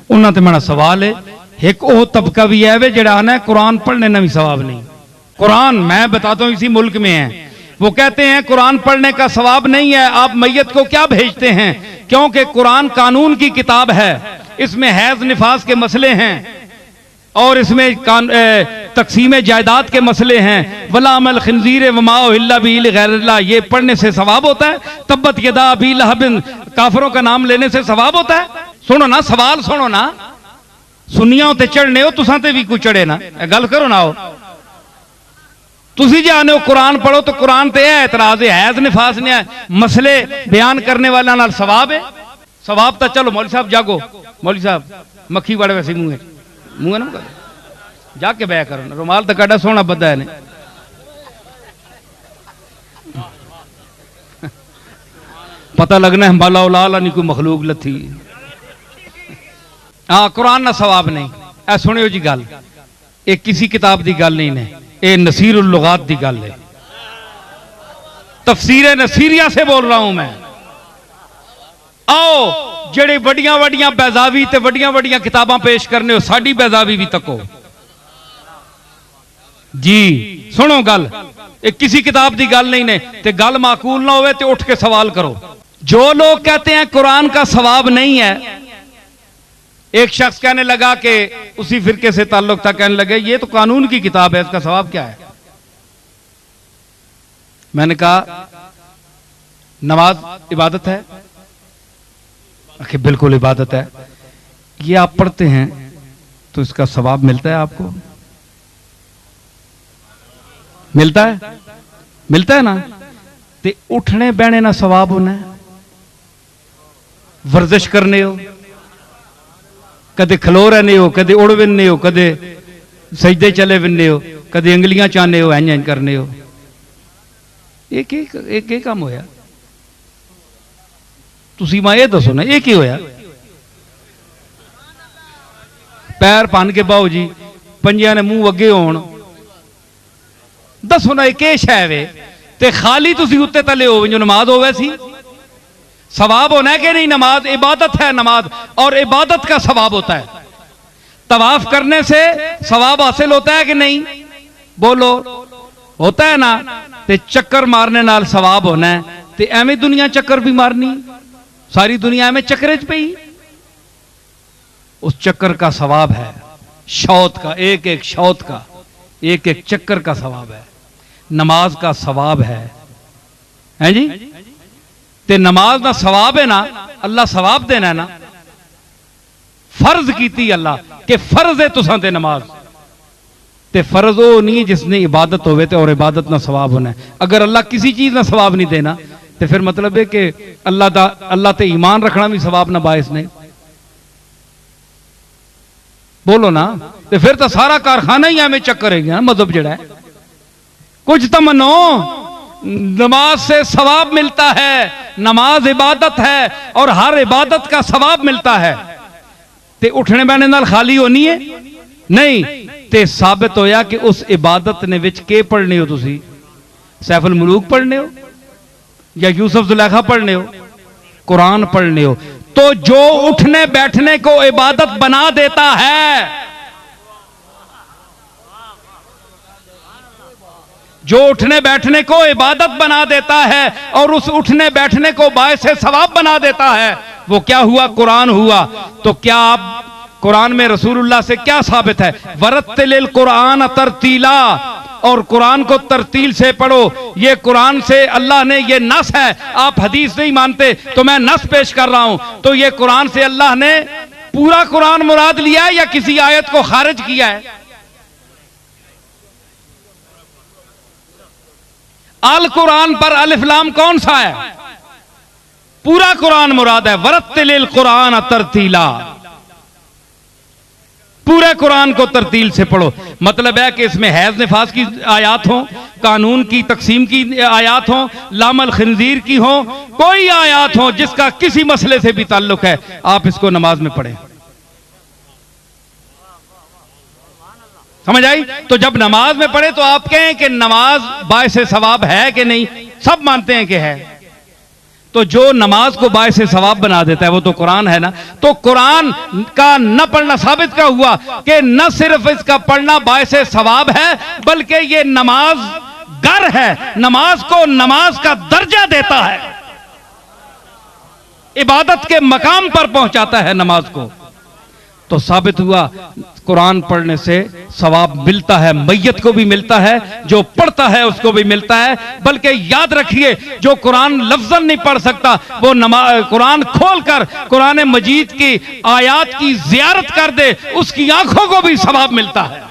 उन्होंने तो मेरा सवाल है, एक वो तबका भी है वे जड़ा आना है कुरान पढ़ने ना भी सवाब नहीं। कुरान मैं बताता हूँ इसी मुल्क में है, वो कहते हैं कुरान पढ़ने का सवाब नहीं है, आप मैयत को क्या भेजते हैं, क्योंकि कुरान कानून की किताब है, इसमें हैज निफास के मसले हैं और इसमें तकसीम जायदाद के मसले हैं। वला अमल खिंजीर वमा उहिल्ला बिही लिगैरिल्लाह, ये पढ़ने से सवाब होता है। तब्बत यदा अबी लहबिन, काफिरों का नाम लेने से सवाब होता है। सुनो ना सवाल, सुनो ना, सुनिया ते चढ़ने हो तुसा ते भी कोई चढ़े ना, गल करो ना हो। तुसी जाने हो कुरान पढ़ो तो कुरान ते है एतराज है, हैज निफास ने मसले बयान करने वाला नाल सवाब है। सवाब तो चलो मौलवी साहब जागो, मौलवी साहब मक्खी बड़े वैसे मुंह ना जाके बया करो, रुमाल तो काड़ा सोना बदा है ने। पता लगना है बाला उलाला नहीं कोई मखलूक लथी। हाँ कुरान ना सवाब नहीं, ऐ सुनियो जी गल, ये किसी किताब की गल नहीं ने, ये नसीरुल लुगात की गल है। तफसीर नसीरिया से बोल रहा हूं मैं। आओ जेड़े वड्डियां वड्डियां बैजावी ते वड्डियां वड्डियां किताबां पेश करने हो, साडी बैजावी भी तको जी। सुनो गल, ये किसी किताब की गल नहीं ने, ते गल माकूल ना होवे तो उठ के सवाल करो। जो लोग कहते हैं कुरान का सवाब नहीं है, एक शख्स कहने लगा कि उसी फिरके से ताल्लुक था, कहने लगे ये तो कानून की किताब है, इसका सवाब क्या है। मैंने कहा नमाज इबादत है, आखिर बिल्कुल इबादत है। ये आप पढ़ते हैं तो इसका सवाब मिलता है आपको, मिलता है, मिलता है ना। ते उठने बहने ना सवाब होना है, वर्जिश करने हो, कदे खलो रहने हो, कदे उड़ विनने हो, कदे सजदे चले विनने हो, कदे अंगलियां चाहने हो, इंज करने हो। एक काम होया, तुसी मां ये दसो ना ये की होया। पैर भन के बाओ जी, पंजियां ने मुंह अगे होण, दसो ना एक शै वे, ते खाली तुसी उत्ते तले हो जो नमाज होवे सी, सवाब होना है कि नहीं। नमाज इबादत है, नमाज और इबादत का सवाब होता है। तवाफ करने से सवाब हासिल होता है कि नहीं, बोलो होता है ना। ते चक्कर मारने नाल सवाब होना है, ते एवें दुनिया चक्कर भी मारनी, सारी दुनिया में चक्कर च पई, उस चक्कर का सवाब है। शौत का, एक एक शौत का, एक एक चक्कर का सवाब है। नमाज का सवाब है जी। ते नमाज का सवाब है ना, अल्लाह सवाब देना है ना, फर्ज कीती अल्लाह कि फर्ज है तुसां ते नमाज, ते फर्ज वो नहीं जिसने इबादत होवे ते और इबादत ना सवाब होना है। अगर अल्लाह किसी चीज ना सवाब नहीं देना तो फिर मतलब है कि अल्लाह ते ईमान रखना भी सवाब ना बायस नहीं, बोलो ना। तो फिर तो सारा कारखाना ही हमें चक्कर है ना, मजहब जड़ा है। कुछ तो मनो, नमाज से सवाब मिलता है, नमाज इबादत है और हर इबादत का सवाब मिलता है। ते उठने बैठने नाल खाली होनी है नहीं, ते साबित होया कि उस इबादत ने विच के पढ़ने हो, तुसी सैफुल मुलूक पढ़ने हो या यूसुफ जुलेखा पढ़ने हो, कुरान पढ़ने हो। तो जो उठने बैठने को इबादत बना देता है, जो उठने बैठने को इबादत बना देता है और उस उठने बैठने को बायस सवाब बना देता है, वो क्या हुआ, कुरान हुआ। तो क्या आप कुरान में रसूलुल्लाह से क्या साबित है, वरत्तिलिल कुरान तरतीला, और कुरान को तरतील से पढ़ो। ये कुरान से अल्लाह ने, ये नस है, आप हदीस नहीं मानते तो मैं नस पेश कर रहा हूं। तो ये कुरान से अल्लाह ने पूरा कुरान मुराद लिया है या किसी आयत को खारिज किया है। अल कुरान पर अलिफ लाम कौन सा है, पूरा कुरान मुराद है। वरत्तिलिल कुरान तरतीला, पूरे कुरान को तरतील से पढ़ो। मतलब है कि इसमें हैज निफास की आयात हो, कानून की तकसीम की आयात हो, लामल खिंजीर की हो, कोई आयात हो जिसका किसी मसले से भी ताल्लुक है, आप इसको नमाज में पढ़ें। समझ आई। तो जब नमाज में पढ़े तो आप कहें कि नमाज बायसे सवाब है कि नहीं, सब मानते हैं कि है। तो जो नमाज को बायसे सवाब बना देता है वो तो कुरान है ना। तो कुरान का न पढ़ना साबित क्या हुआ कि न सिर्फ इसका पढ़ना बायसे सवाब है, बल्कि ये नमाज गर है, नमाज को नमाज का दर्जा देता है, इबादत के मकाम पर पहुंचाता है नमाज को। तो साबित हुआ कुरान पढ़ने से सवाब मिलता है, मैयत को भी मिलता है, जो पढ़ता है उसको भी मिलता है। बल्कि याद रखिए, जो कुरान लफ्ज़न नहीं पढ़ सकता वो कुरान खोलकर कुरान मजीद की आयात की जियारत कर दे, उसकी आंखों को भी सवाब मिलता है।